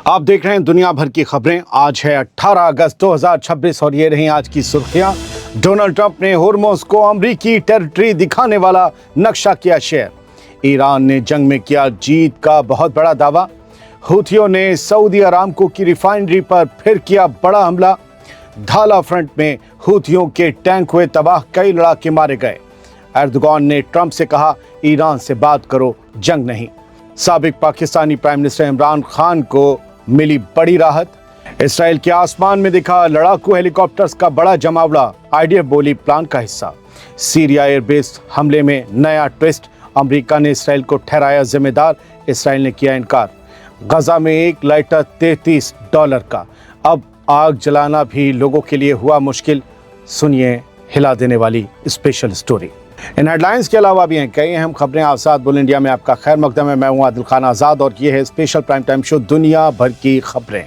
आप देख रहे हैं दुनिया भर की खबरें। आज है 18 अगस्त 2026 और ये रही आज की सुर्खियां। डोनाल्ड ट्रंप ने होर्मुज़ को अमेरिकी टेरिटरी दिखाने वाला नक्शा किया शेयर। ईरान ने जंग में किया जीत का बहुत बड़ा दावा। हूथियों ने सऊदी अरामको की रिफाइनरी पर फिर किया बड़ा हमला। धाला फ्रंट में हूथियों के टैंक हुए तबाह, कई लड़ाके मारे गए। एर्दोगान ने ट्रंप से कहा, ईरान से बात करो, जंग नहीं। साबिक पाकिस्तानी प्राइम मिनिस्टर इमरान खान को मिली बड़ी राहत। इसराइल के आसमान में दिखा लड़ाकू हेलीकॉप्टर्स का बड़ा जमावड़ा, आईडीएफ बोली प्लान का हिस्सा। सीरिया एयरबेस हमले में नया ट्विस्ट, अमेरिका ने इसराइल को ठहराया जिम्मेदार, इसराइल ने किया इनकार। गजा में एक लाइटर $33 का। अब आग जलाना भी लोगों के लिए हुआ मुश्किल। सुनिए हिला देने वाली स्पेशल स्टोरी। इन हेडलाइंस के अलावा भी हैं कई अहम खबरें। आजाद बुल इंडिया में आपका खैर मकदम है। मैं हूं आदिल खान आजाद और ये है स्पेशल प्राइम टाइम शो दुनिया भर की खबरें।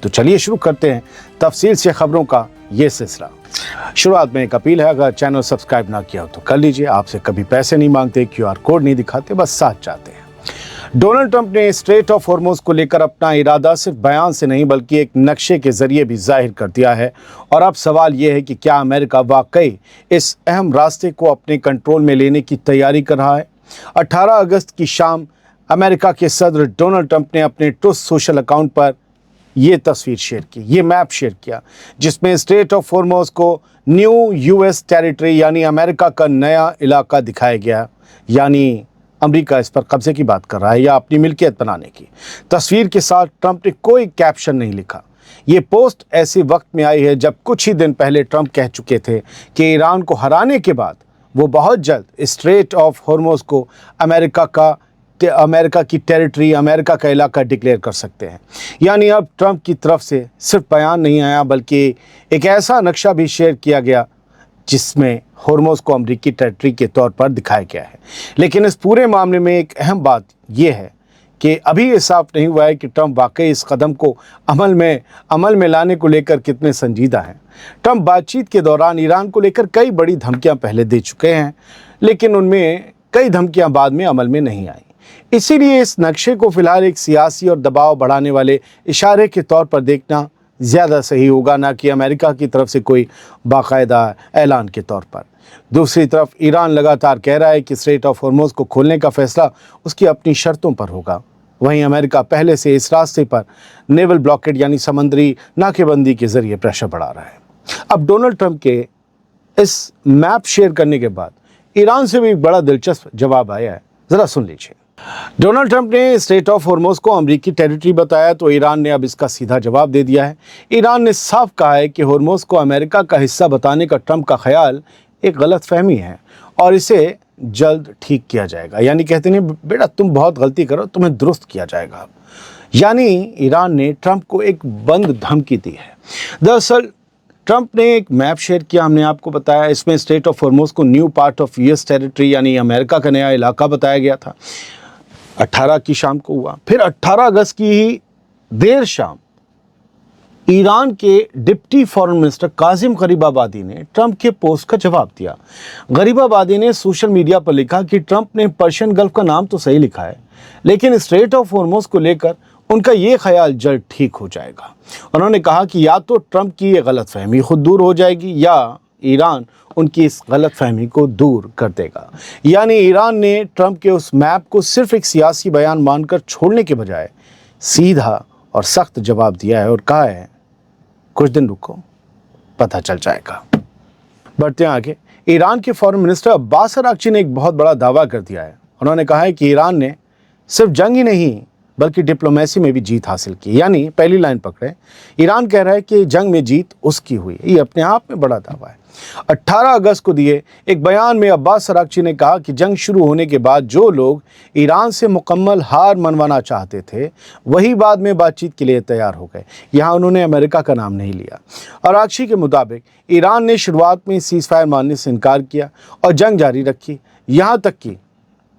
तो चलिए शुरू करते हैं तफसील से खबरों का ये सिलसिला। शुरुआत में एक अपील है, अगर चैनल सब्सक्राइब ना किया हो तो कर लीजिए। आपसे कभी पैसे नहीं मांगते, क्यूआर कोड नहीं दिखाते, बस साथ चाहते हैं। डोनाल्ड ट्रंप ने स्ट्रेट ऑफ होर्मुज़ को लेकर अपना इरादा सिर्फ बयान से नहीं बल्कि एक नक्शे के जरिए भी जाहिर कर दिया है। और अब सवाल यह है कि क्या अमेरिका वाकई इस अहम रास्ते को अपने कंट्रोल में लेने की तैयारी कर रहा है। 18 अगस्त की शाम अमेरिका के सदर डोनाल्ड ट्रंप ने अपने ट्रुथ सोशल अकाउंट पर ये तस्वीर शेयर की, ये मैप शेयर किया, जिसमें स्ट्रेट ऑफ होर्मुज़ को न्यू यूएस टेरिटरी यानी अमेरिका का नया इलाका दिखाया गया। यानी अमेरिका इस पर कब्जे की बात कर रहा है या अपनी मिल्कियत बनाने की। तस्वीर के साथ ट्रंप ने कोई कैप्शन नहीं लिखा। ये पोस्ट ऐसे वक्त में आई है जब कुछ ही दिन पहले ट्रंप कह चुके थे कि ईरान को हराने के बाद वो बहुत जल्द स्ट्रेट ऑफ होर्मुज़ को अमेरिका की टेरिटरी, अमेरिका का इलाका डिक्लेयर कर सकते हैं। यानी अब ट्रंप की तरफ से सिर्फ बयान नहीं आया बल्कि एक ऐसा नक्शा भी शेयर किया गया जिसमें होर्मुज़ को अमेरिकी टेरिटरी के तौर पर दिखाया गया है। लेकिन इस पूरे मामले में एक अहम बात यह है कि अभी ये साफ नहीं हुआ है कि ट्रंप वाकई इस कदम को अमल में लाने को लेकर कितने संजीदा हैं। ट्रंप बातचीत के दौरान ईरान को लेकर कई बड़ी धमकियां पहले दे चुके हैं, लेकिन उनमें कई धमकियां बाद में अमल में नहीं आई। इसीलिए इस नक्शे को फिलहाल एक सियासी और दबाव बढ़ाने वाले इशारे के तौर पर देखना ज़्यादा सही होगा, ना कि अमेरिका की तरफ से कोई बाकायदा ऐलान के तौर पर। दूसरी तरफ ईरान लगातार कह रहा है कि स्ट्रेट ऑफ होर्मुज़ को खोलने का फैसला उसकी अपनी शर्तों पर होगा। वहीं अमेरिका पहले से इस रास्ते पर नेवल ब्लॉकेड यानी समुद्री नाकेबंदी के जरिए प्रेशर बढ़ा रहा है। अब डोनाल्ड ट्रंप के इस मैप शेयर करने के बाद ईरान से भी एक बड़ा दिलचस्प जवाब आया है, ज़रा सुन लीजिए। डोनाल्ड ट्रंप ने स्ट्रेट ऑफ होर्मुज़ को अमेरिकी टेरिटरी बताया तो ईरान ने अब इसका सीधा जवाब दे दिया है। ईरान ने साफ कहा है कि होर्मुज़ को अमेरिका का हिस्सा बताने का ट्रंप का ख्याल एक गलतफहमी है और इसे जल्द ठीक किया जाएगा। यानी कहते नहीं बेटा तुम बहुत गलती करो, तुम्हें दुरुस्त किया जाएगा। यानी ईरान ने ट्रंप को एक बंद धमकी दी है। दरअसल ट्रंप ने एक मैप शेयर किया, हमने आपको बताया, इसमें स्ट्रेट ऑफ होर्मुज़ को new part of US territory यानी अमेरिका का नया इलाका बताया गया था। 18 की शाम को हुआ। फिर 18 अगस्त की ही देर शाम ईरान के deputy foreign minister Kazim Gharibabadi ने ट्रंप के पोस्ट का जवाब दिया। गरीबाबादी ने सोशल मीडिया पर लिखा कि ट्रंप ने पर्शियन गल्फ का नाम तो सही लिखा है, लेकिन स्ट्रेट ऑफ होर्मुज़ को लेकर उनका ये ख्याल जल्द ठीक हो जाएगा। उन्होंने कहा कि या तो ट्रंप की ये गलतफहमी खुद दूर हो जाएगी या ईरान उनकी इस गलतफहमी को दूर कर देगा। यानी ईरान ने ट्रंप के उस मैप को सिर्फ एक सियासी बयान मानकर छोड़ने के बजाय सीधा और सख्त जवाब दिया है और कहा है कुछ दिन रुको, पता चल जाएगा। बढ़ते आगे, ईरान के फॉरेन मिनिस्टर अब्बास अराक्ची ने एक बहुत बड़ा दावा कर दिया है। उन्होंने कहा है कि ईरान ने सिर्फ जंग ही नहीं बल्कि डिप्लोमेसी में भी जीत हासिल की। यानी पहली लाइन पकड़े, ईरान कह रहा है कि जंग में जीत उसकी हुई है। ये अपने आप में बड़ा दावा है। 18 अगस्त को दिए एक बयान में अब्बास अराक्ची ने कहा कि जंग शुरू होने के बाद जो लोग ईरान से मुकम्मल हार मनवाना चाहते थे वही बाद में बातचीत के लिए तैयार हो गए। यहाँ उन्होंने अमेरिका का नाम नहीं लिया। अराक्ची के मुताबिक ईरान ने शुरुआत में सीज़ फायर मानने से इनकार किया और जंग जारी रखी, यहाँ तक कि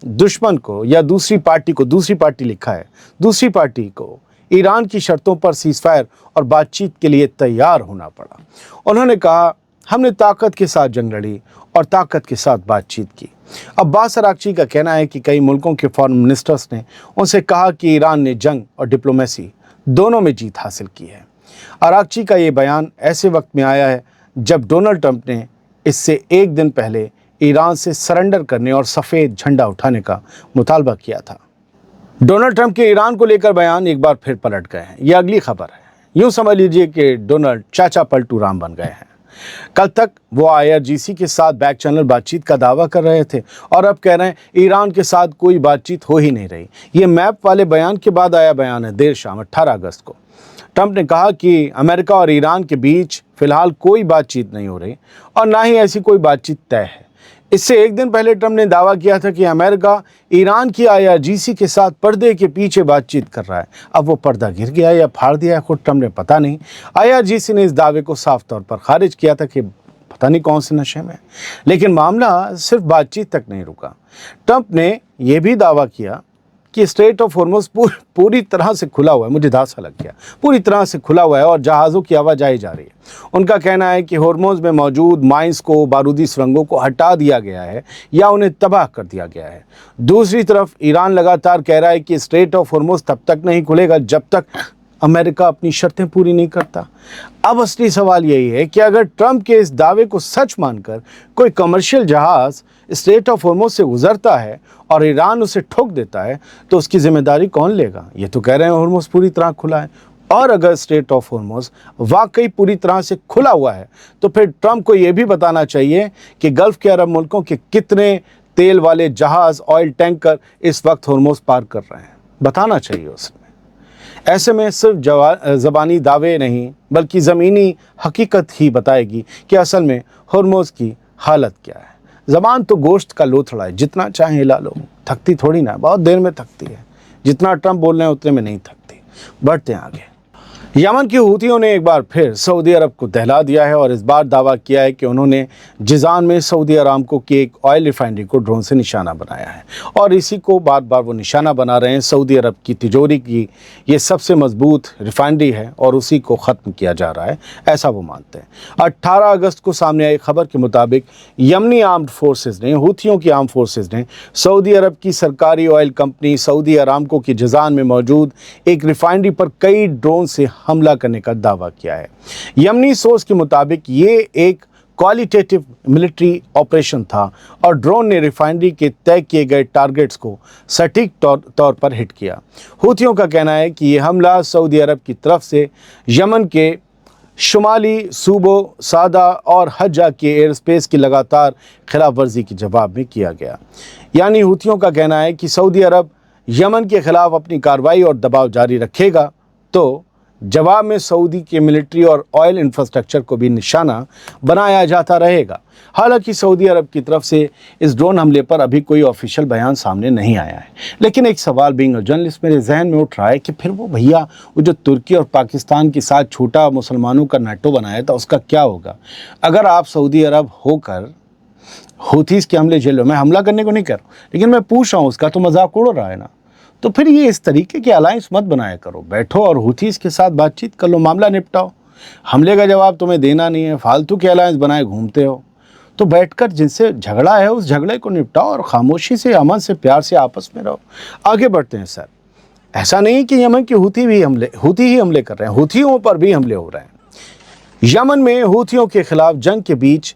दुश्मन को या दूसरी पार्टी लिखा है, दूसरी पार्टी को ईरान की शर्तों पर सीज़ फायर और बातचीत के लिए तैयार होना पड़ा। उन्होंने कहा हमने ताकत के साथ जंग लड़ी और ताकत के साथ बातचीत की। अब्बास अराक्ची का कहना है कि कई मुल्कों के फॉरेन मिनिस्टर्स ने उनसे कहा कि ईरान ने जंग और डिप्लोमेसी दोनों में जीत हासिल की है। अरागची का ये बयान ऐसे वक्त में आया है जब डोनाल्ड ट्रंप ने इससे एक दिन पहले ईरान से सरेंडर करने और सफ़ेद झंडा उठाने का मुतालबा किया था। डोनाल्ड ट्रंप के ईरान को लेकर बयान एक बार फिर पलट गए हैं। ये अगली खबर है। यूं समझ लीजिए कि डोनाल्ड चाचा पलटू राम बन गए हैं। कल तक वो IRGC के साथ बैक चैनल बातचीत का दावा कर रहे थे और अब कह रहे हैं ईरान के साथ कोई बातचीत हो ही नहीं रही। ये मैप वाले बयान के बाद आया बयान है देर शाम 18 अगस्त को। ट्रंप ने कहा कि अमेरिका और ईरान के बीच फिलहाल कोई बातचीत नहीं हो रही और ना ही ऐसी कोई बातचीत तय है। इससे एक दिन पहले ट्रंप ने दावा किया था कि अमेरिका ईरान की IRGC के साथ पर्दे के पीछे बातचीत कर रहा है। अब वो पर्दा गिर गया या फाड़ दिया है खुद ट्रंप ने, पता नहीं। IRGC ने इस दावे को साफ तौर पर खारिज किया था कि पता नहीं कौन से नशे में। लेकिन मामला सिर्फ बातचीत तक नहीं रुका। ट्रंप ने यह भी दावा किया कि स्ट्रेट ऑफ हॉर्मुज़ पूरी तरह से खुला हुआ है। मुझे धांसा लग गया, पूरी तरह से खुला हुआ है और जहाज़ों की आवाजाही जारी है। उनका कहना है कि हॉर्मुज़ में मौजूद माइंस को, बारूदी सुरंगों को हटा दिया गया है या उन्हें तबाह कर दिया गया है। दूसरी तरफ ईरान लगातार कह रहा है कि स्ट्रेट ऑफ हॉर्मुज़ तब तक नहीं खुलेगा जब तक अमेरिका अपनी शर्तें पूरी नहीं करता। अब असली सवाल यही है कि अगर ट्रंप के इस दावे को सच मानकर कोई कमर्शियल जहाज़ स्ट्रेट ऑफ हॉर्मुज़ से गुजरता है और ईरान उसे ठोक देता है तो उसकी जिम्मेदारी कौन लेगा? ये तो कह रहे हैं हॉर्मुज़ पूरी तरह खुला है। और अगर स्ट्रेट ऑफ हॉर्मुज़ वाकई पूरी तरह से खुला हुआ है तो फिर ट्रंप को यह भी बताना चाहिए कि गल्फ़ के अरब मुल्कों के कितने तेल वाले जहाज़, ऑयल टैंकर इस वक्त हॉर्मुज़ पार कर रहे हैं। बताना चाहिए उसमें। ऐसे में सिर्फ ज़बानी दावे नहीं बल्कि ज़मीनी हकीकत ही बताएगी कि असल में हॉर्मुज़ की हालत क्या है। ज़बान तो गोश्त का लोथड़ा है, जितना चाहे हिला लो, थकती थोड़ी ना, बहुत देर में थकती है। जितना ट्रंप बोल रहे हैं उतने में नहीं थकती। बढ़ते हैं आगे। यमन की हूथियों ने एक बार फिर सऊदी अरब को दहला दिया है और इस बार दावा किया है कि उन्होंने जिज़ान में सऊदी अरामको की एक ऑयल रिफाइनरी को ड्रोन से निशाना बनाया है और इसी को बार बार वो निशाना बना रहे हैं। सऊदी अरब की तिजोरी की ये सबसे मजबूत रिफाइनरी है और उसी को ख़त्म किया जा रहा है, ऐसा वो मानते हैं। 18 अगस्त को सामने आई खबर के मुताबिक यमनी आर्म्ड फोर्सेज ने, हूथियों की आर्म फोर्सेज ने सऊदी अरब की सरकारी ऑयल कंपनी सऊदी अरामको की जिज़ान में मौजूद एक रिफाइनरी पर कई ड्रोन से हमला करने का दावा किया है। यमनी सोर्स के मुताबिक ये एक क्वालिटेटिव मिलिट्री ऑपरेशन था और ड्रोन ने रिफाइनरी के तय किए गए टारगेट्स को सटीक तौर पर हिट किया। हूथियों का कहना है कि यह हमला सऊदी अरब की तरफ से यमन के शुमाली सूबों सादा और हज्जा के एयर स्पेस की लगातार खिलाफ वर्जी के जवाब में किया गया। यानी हूथियों का कहना है कि सऊदी अरब यमन के खिलाफ अपनी कार्रवाई और दबाव जारी रखेगा तो जवाब में सऊदी के मिलिट्री और ऑयल इंफ्रास्ट्रक्चर को भी निशाना बनाया जाता रहेगा। हालांकि सऊदी अरब की तरफ से इस ड्रोन हमले पर अभी कोई ऑफिशियल बयान सामने नहीं आया है, लेकिन एक सवाल बीइंग अ जर्नलिस्ट मेरे जहन में उठ रहा है कि फिर वो भैया वो जो तुर्की और पाकिस्तान के साथ छोटा मुसलमानों का नेटो बनाया था उसका क्या होगा? अगर आप सऊदी अरब होकर हूथीज़ के हमले झेलो, मैं हमला करने को नहीं कर रहा हूँ, लेकिन मैं पूछ रहा हूँ उसका तो मजाक उड़ रहा है ना, तो फिर ये इस तरीके के अलायंस मत बनाया करो। बैठो और हूथीज़ के साथ बातचीत कर लो, मामला निपटाओ। हमले का जवाब तुम्हें देना नहीं है, फालतू के अलायंस बनाए घूमते हो। तो बैठकर जिनसे झगड़ा है उस झगड़े को निपटाओ और खामोशी से, अमन से, प्यार से आपस में रहो। आगे बढ़ते हैं सर। ऐसा नहीं कि यमन की हूथी ही हमले कर रहे हैं, हूथियों पर भी हमले हो रहे हैं। यमन में हूथियों के खिलाफ जंग के बीच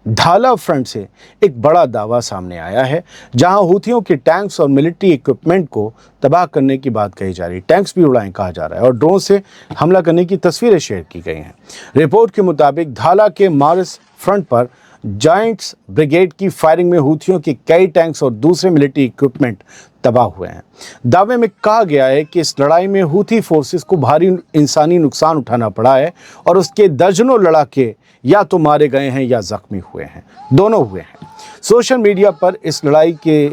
ढाला फ्रंट से एक बड़ा दावा सामने आया है, जहां हूथियों के टैंक्स और मिलिट्री इक्विपमेंट को तबाह करने की बात कही जा रही है। टैंक्स भी उड़ाएं कहा जा रहा है और ड्रोन से हमला करने की तस्वीरें शेयर की गई हैं। रिपोर्ट के मुताबिक ढाला के मारिस फ्रंट पर जायंट्स ब्रिगेड की फायरिंग में हूथियों के कई टैंक्स और दूसरे मिलिट्री इक्विपमेंट तबाह हुए हैं। दावे में कहा गया है कि इस लड़ाई में हूथी फोर्सेस को भारी इंसानी नुकसान उठाना पड़ा है और उसके दर्जनों लड़ाके या तो मारे गए हैं या जख्मी हुए हैं, दोनों हुए हैं। सोशल मीडिया पर इस लड़ाई के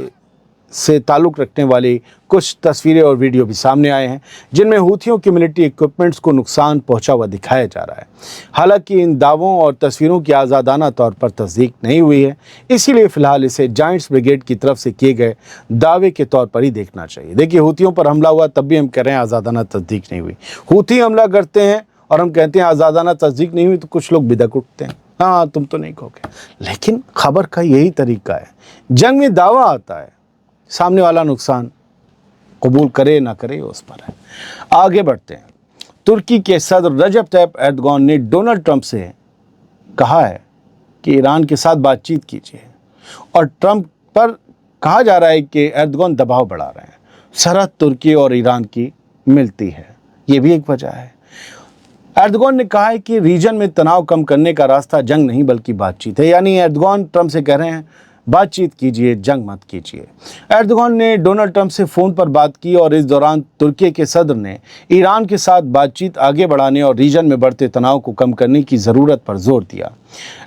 से ताल्लुक़ रखने वाली कुछ तस्वीरें और वीडियो भी सामने आए हैं, जिनमें हूथियों के मिलिट्री इक्विपमेंट्स को नुकसान पहुंचा हुआ दिखाया जा रहा है। हालांकि इन दावों और तस्वीरों की आज़ादाना तौर पर तस्दीक नहीं हुई है, इसीलिए फ़िलहाल इसे जायंट्स ब्रिगेड की तरफ से किए गए दावे के तौर पर ही देखना चाहिए। देखिए, हूथियों पर हमला हुआ तब भी हम कह रहे हैं आज़ादाना तस्दीक नहीं हुई। हूथी हमला करते हैं और हम कहते हैं आज़ादाना तस्दीक नहीं हुई, तो कुछ लोग बिदक उठते हैं, हाँ तुम तो नहीं कहोगे। लेकिन खबर का यही तरीका है, जंग में दावा आता है, सामने वाला नुकसान कबूल करे ना करे उस पर है। आगे बढ़ते हैं। तुर्की के सदर रजब तैयब एर्दोगान ने डोनाल्ड ट्रंप से कहा है कि ईरान के साथ बातचीत कीजिए, और ट्रंप पर कहा जा रहा है कि एर्दोगान दबाव बढ़ा रहे हैं। सरहद तुर्की और ईरान की मिलती है, ये भी एक वजह है। एर्दोगान ने कहा है कि रीजन में तनाव कम करने का रास्ता जंग नहीं बल्कि बातचीत है। यानी एर्दोगान ट्रंप से कह रहे हैं बातचीत कीजिए, जंग मत कीजिए। एर्दोगान ने डोनाल्ड ट्रंप से फ़ोन पर बात की और इस दौरान तुर्की के सदर ने ईरान के साथ बातचीत आगे बढ़ाने और रीजन में बढ़ते तनाव को कम करने की ज़रूरत पर जोर दिया।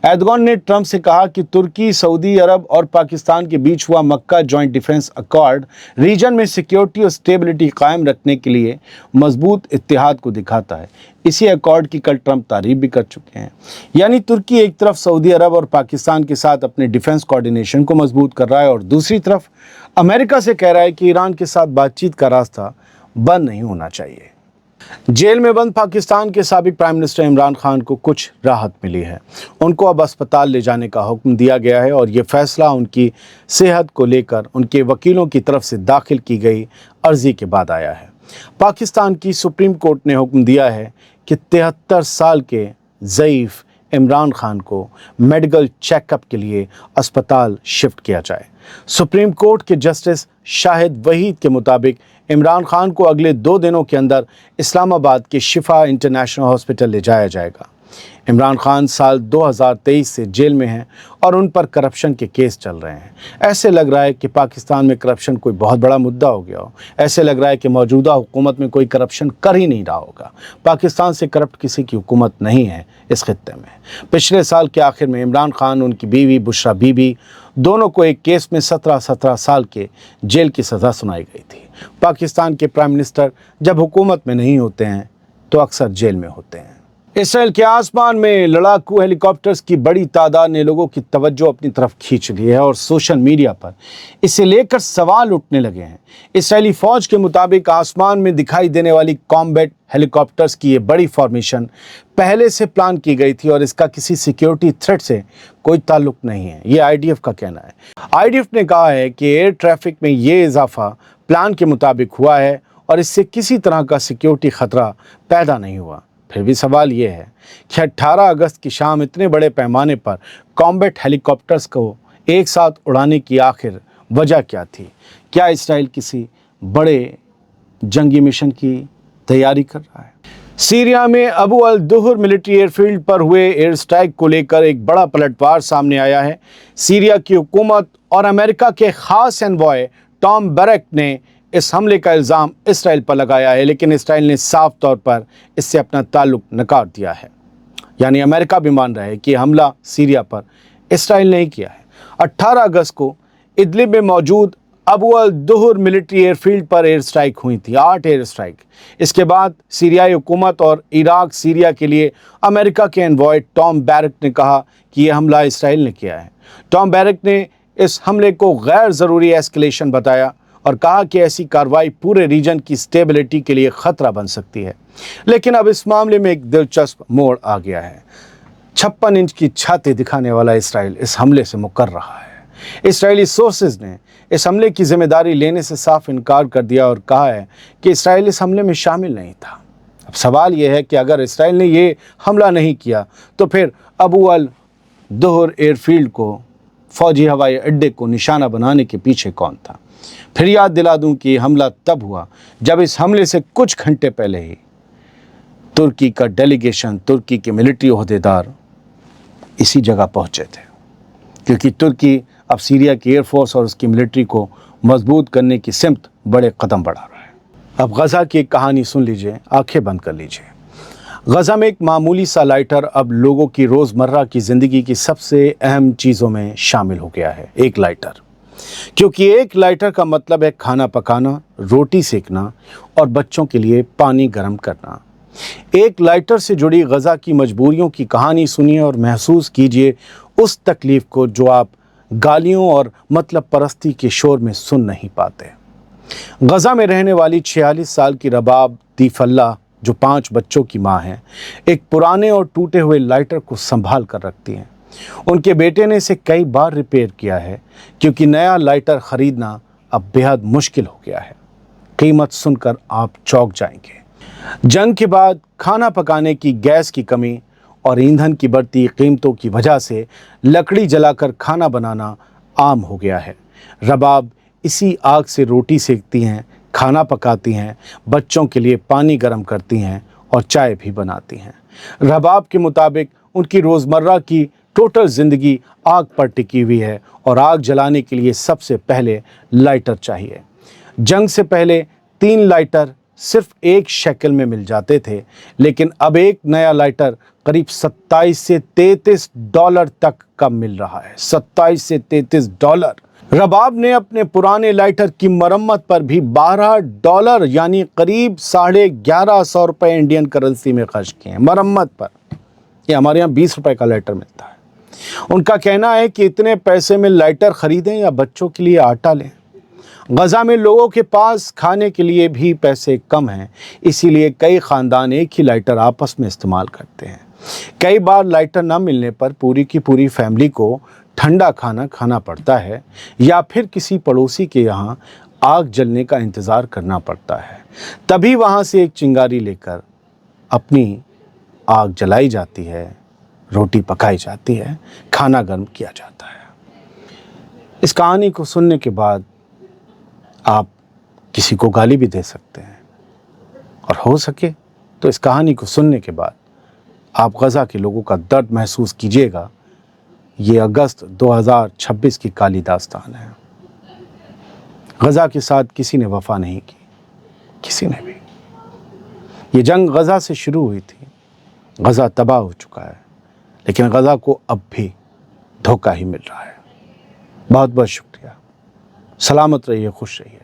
एर्दोगान ने ट्रंप से कहा कि तुर्की, सऊदी अरब और पाकिस्तान के बीच हुआ मक्का जॉइंट डिफेंस अकॉर्ड रीजन में सिक्योरिटी और स्टेबिलिटी कायम रखने के लिए मजबूत इत्तेहाद को दिखाता है। इसी अकॉर्ड की कल ट्रंप तारीफ भी कर चुके हैं। यानी तुर्की एक तरफ सऊदी अरब और पाकिस्तान के साथ अपने डिफेंस कोऑर्डिनेशन को मजबूत कर रहा है और दूसरी तरफ अमेरिका से कह रहा है कि ईरान के साथ बातचीत का रास्ता बंद नहीं होना चाहिए। जेल में बंद पाकिस्तान के साबिक प्राइम मिनिस्टर इमरान खान को कुछ राहत मिली है। उनको अब अस्पताल ले जाने का हुक्म दिया गया है और ये फैसला उनकी सेहत को लेकर उनके वकीलों की तरफ से दाखिल की गई अर्जी के बाद आया है। पाकिस्तान की सुप्रीम कोर्ट ने हुक्म दिया है कि 73 साल के ज़ईफ़ इमरान खान को मेडिकल चेकअप के लिए अस्पताल शिफ्ट किया जाए। सुप्रीम कोर्ट के जस्टिस शाहिद वहीद के मुताबिक इमरान खान को अगले 2 दिनों के अंदर इस्लामाबाद के शिफा इंटरनेशनल हॉस्पिटल ले जाया जाएगा। इमरान खान साल 2023 से जेल में हैं और उन पर करप्शन के केस चल रहे हैं। ऐसे लग रहा है कि पाकिस्तान में करप्शन कोई बहुत बड़ा मुद्दा हो गया हो। ऐसे लग रहा है कि मौजूदा हुकूमत में कोई करप्शन कर ही नहीं रहा होगा। पाकिस्तान से करप्ट किसी की हुकूमत नहीं है इस खित्ते में। पिछले साल के आखिर में इमरान खान, उनकी बीवी बुशरा बीबी, दोनों को एक केस में 17 साल के जेल की सज़ा सुनाई गई थी। पाकिस्तान के प्राइम मिनिस्टर जब हुकूमत में नहीं होते हैं तो अक्सर जेल में होते हैं। इसराइल के आसमान में लड़ाकू हेलीकॉप्टर्स की बड़ी तादाद ने लोगों की तवज्जो अपनी तरफ खींच ली है और सोशल मीडिया पर इसे लेकर सवाल उठने लगे हैं। इसराइली फ़ौज के मुताबिक आसमान में दिखाई देने वाली कॉम्बैट हेलीकॉप्टर्स की ये बड़ी फॉर्मेशन पहले से प्लान की गई थी और इसका किसी सिक्योरिटी थ्रेट से कोई ताल्लुक नहीं है, ये IDF का कहना है। IDF ने कहा है कि एयर ट्रैफिक में ये इजाफा प्लान के मुताबिक हुआ है और इससे किसी तरह का सिक्योरिटी ख़तरा पैदा नहीं हुआ। फिर भी सवाल ये है कि 18 अगस्त की शाम इतने बड़े पैमाने पर कॉम्बैट हेलीकॉप्टर्स को एक साथ उड़ाने की आखिर वजह क्या थी? क्या इसराइल किसी बड़े जंगी मिशन की तैयारी कर रहा है? सीरिया में अबू अल दुहर मिलिट्री एयरफील्ड पर हुए एयर स्ट्राइक को लेकर एक बड़ा पलटवार सामने आया है। सीरिया की हुकूमत और अमेरिका के ख़ास एनवॉय टॉम बैरक ने इस हमले का इल्ज़ाम इसराइल पर लगाया है, लेकिन इसराइल ने साफ तौर पर इससे अपना ताल्लुक नकार दिया है। यानी अमेरिका भी मान रहा है कि हमला सीरिया पर इसराइल ने ही किया है। 18 अगस्त को इदलिब में मौजूद अबू अल दुहर मिलिट्री एयरफील्ड पर एयर स्ट्राइक हुई थी, 8 एयर स्ट्राइक। इसके बाद सीरियाई हुकूमत और इराक सीरिया के लिए अमेरिका के एनवॉय टॉम बैरक ने कहा कि यह हमला इसराइल ने किया है। टॉम बैरक ने इस हमले को गैर ज़रूरी एस्केलेशन बताया और कहा कि ऐसी कार्रवाई पूरे रीजन की स्टेबिलिटी के लिए ख़तरा बन सकती है। लेकिन अब इस मामले में एक दिलचस्प मोड़ आ गया है। 56 इंच की छाती दिखाने वाला इसराइल इस हमले से मुकर रहा है। इसराइली सोर्सेज ने इस हमले की जिम्मेदारी लेने से साफ इनकार कर दिया और कहा है कि इसराइल इस हमले में शामिल नहीं था। अब सवाल यह है कि अगर इसराइल ने ये हमला नहीं किया तो फिर अबू अल दुहर एयरफील्ड को, फौजी हवाई अड्डे को निशाना बनाने के पीछे कौन था? फिर याद दिला दूं कि हमला तब हुआ जब इस हमले से कुछ घंटे पहले ही तुर्की का डेलीगेशन, तुर्की के मिलिट्री ओहदेदार इसी जगह पहुंचे थे, क्योंकि तुर्की अब सीरिया की एयरफोर्स और उसकी मिलिट्री को मजबूत करने की सिमत बड़े कदम बढ़ा रहा है। अब गज़ा की एक कहानी सुन लीजिए, आंखें बंद कर लीजिए। गज़ा में एक मामूली सा लाइटर अब लोगों की रोज़मर्रा की ज़िंदगी की सबसे अहम चीज़ों में शामिल हो गया है। एक लाइटर, क्योंकि एक लाइटर का मतलब है खाना पकाना, रोटी सेकना और बच्चों के लिए पानी गर्म करना। एक लाइटर से जुड़ी गज़ा की मजबूरियों की कहानी सुनिए और महसूस कीजिए उस तकलीफ़ को जो आप गालियों और मतलब परस्ती के शोर में सुन नहीं पाते। गज़ा में रहने वाली 46 साल की रबाब दीफल्ला, जो 5 बच्चों की माँ है, एक पुराने और टूटे हुए लाइटर को संभाल कर रखती हैं। उनके बेटे ने इसे कई बार रिपेयर किया है, क्योंकि नया लाइटर ख़रीदना अब बेहद मुश्किल हो गया है। कीमत सुनकर आप चौंक जाएंगे। जंग के बाद खाना पकाने की गैस की कमी और ईंधन की बढ़ती कीमतों की वजह से लकड़ी जलाकर खाना बनाना आम हो गया है। रबाब इसी आग से रोटी सेकती हैं, खाना पकाती हैं, बच्चों के लिए पानी गर्म करती हैं और चाय भी बनाती हैं। रबाब के मुताबिक उनकी रोज़मर्रा की टोटल ज़िंदगी आग पर टिकी हुई है और आग जलाने के लिए सबसे पहले लाइटर चाहिए। जंग से पहले 3 लाइटर सिर्फ 1 शेकल में मिल जाते थे, लेकिन अब एक नया लाइटर करीब 27 से 33 डॉलर तक का मिल रहा है। 27 से 33 डॉलर। रबाब ने अपने पुराने लाइटर की मरम्मत पर भी 12 डॉलर यानी करीब 1150 रुपये इंडियन करेंसी में खर्च किए हैं मरम्मत पर। ये हमारे यहाँ 20 रुपये का लाइटर मिलता है। उनका कहना है कि इतने पैसे में लाइटर खरीदें या बच्चों के लिए आटा लें। गज़ा में लोगों के पास खाने के लिए भी पैसे कम हैं, इसीलिए कई ख़ानदान एक ही लाइटर आपस में इस्तेमाल करते हैं। कई बार लाइटर न मिलने पर पूरी की पूरी फैमिली को ठंडा खाना खाना पड़ता है या फिर किसी पड़ोसी के यहाँ आग जलने का इंतज़ार करना पड़ता है। तभी वहाँ से एक चिंगारी लेकर अपनी आग जलाई जाती है, रोटी पकाई जाती है, खाना गर्म किया जाता है। इस कहानी को सुनने के बाद आप किसी को गाली भी दे सकते हैं और हो सके तो इस कहानी को सुनने के बाद आप गज़ा के लोगों का दर्द महसूस कीजिएगा। ये अगस्त 2026 की काली दास्तान है। गज़ा के साथ किसी ने वफा नहीं की, किसी ने भी। ये जंग गज़ा से शुरू हुई थी, गज़ा तबाह हो चुका है, लेकिन गज़ा को अब भी धोखा ही मिल रहा है। बहुत बहुत शुक्रिया। सलामत रहिए, खुश रहिए।